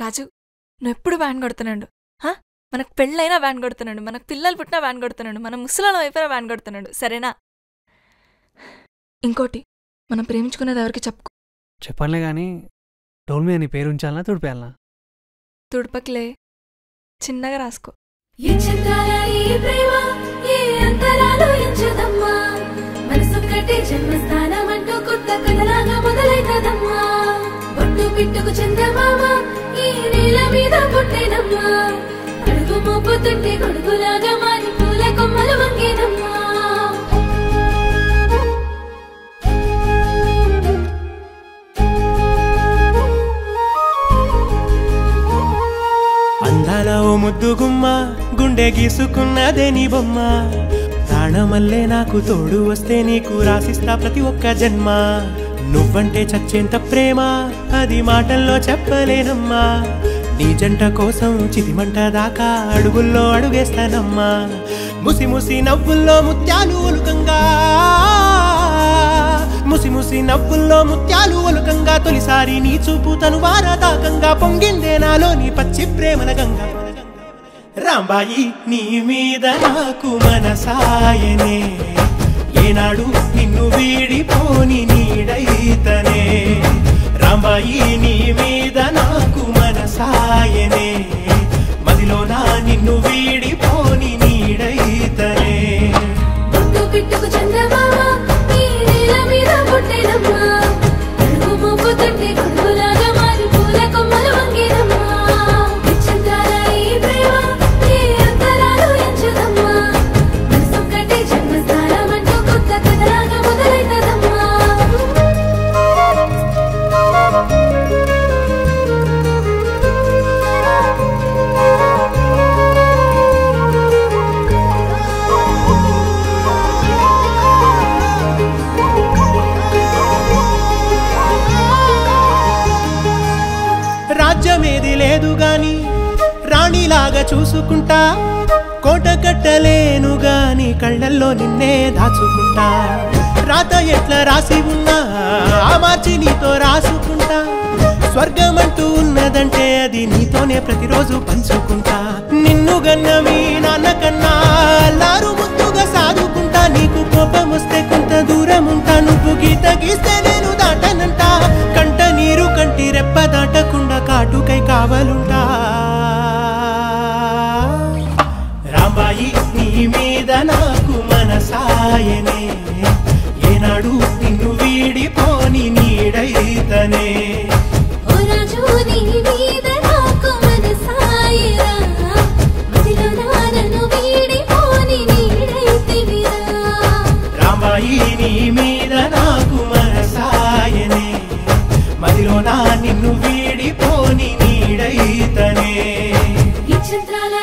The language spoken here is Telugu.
రాజు నువ్వెప్పుడు వ్యాన్ కొడుతున్నాడు. మనకు పెళ్ళైనా వ్యాన్ కొడుతున్నాడు, మనకు పిల్లలు పుట్టినా వ్యాన్ కొడుతున్నాడు, మన ముసలాళ్ళం అయిపోయినా వ్యాన్ కొడుతున్నాడు. సరేనా? ఇంకోటి, మనం ప్రేమించుకునేది ఎవరికి చెప్పుకో. చెప్పనులే గాని డోల్ మీద నీ పేరు ఉంచాలనా తుడిపేయాలనా? తుడపకిలే, చిన్నగా రాసుకో. పిట్టుకు చందమామ ఈ నేల మీద పుట్టేనమ్మా, అడుగు మోపుతుంటే గొడుగులాగా మారి పూల కొమ్మలు వంగేనమ్మా. అందాల ఓ ముద్దు గుమ్మ, గుండె గీసుకున్నదే నీ బొమ్మ, ప్రాణమల్లే నాకు తోడు వస్తే నీకు రాసిస్తా ప్రతి ఒక్క జన్మ. నువ్వంటే చచ్చేంత ప్రేమ అది మాటల్లో చెప్పలేనమ్మా, నీ జంట కోసం చితిమంట దాకా అడుగుల్లో అడుగేస్తానమ్మా. ముసి ముసి నవ్వుల్లో ముత్యాలు ఒలుకంగా, ముసి ముసి నవ్వుల్లో ముత్యాలు ఒలుకంగా, తొలిసారి నీ చూపు తను వారదాకంగా పొంగిందే నాలో నీ పచ్చి ప్రేమల గంగా. రాంబాయి నీ మీద నాకు మనసాయనే, ఏనాడు నిన్ను వీడిపోని నీడైతనే. రాంబాయి నీ మీద నాకు మనసాయనే, మదిలో నా నిన్ను వీడిపోని నీడైతనే. పిట్టుకు చందమామ ఈ నేల మీద పుట్టేనమ్మా, అడుగు మోపుతుంటే గొడుగులాగా మారి పూల కొమ్మలు వంగేనమ్మా. విచిత్రాల ఈ ప్రేమ ఏ అంతరాలు ఎంచుదమ్మా, మనసొక్కటే జన్మస్థానం అంటూ కొత్త కథలాగా మొదలైతదమ్మా. రాజ్యమేది లేదు గాని రాణిలాగా చూసుకుంటా, కోట కట్టలేను గాని కళ్ళల్లో నిన్నే దాచుకుంటా. రాత ఎట్లా రాసి ఉన్నా ఆ మార్చి నీతో రాసుకుంటా, స్వర్గమంటూ ఉన్నదంటే అది నీతోనే ప్రతిరోజు పంచుకుంటా. నిన్ను గన్న మీ నాన్న కన్నా అల్లారు ముద్దుగా సాదుకుంటా, నీకు కోపం వస్తే కొంత దూరం ఉంటా, నువ్వు గీత గీస్తే నేను దాటనంట, కంట నీరు కంటి రెప్ప దాటకుండా కాటుకై కావలుంటా. రాంబాయి నీ మీద నాకు మనసాయనే, ఏనాడు నిన్ను వీడిపోని నీడైతనే. ఓ రాజు నీ మీద నాకు మనసాయరా, మదిలో నన్ను వీడిపోని నీడైతివిరా. రాంబాయి నీ మీద నాకు మనసాయనే, మదిలో నా నిన్ను వీడిపోని నీడైతనే. ఈ చంద్రాల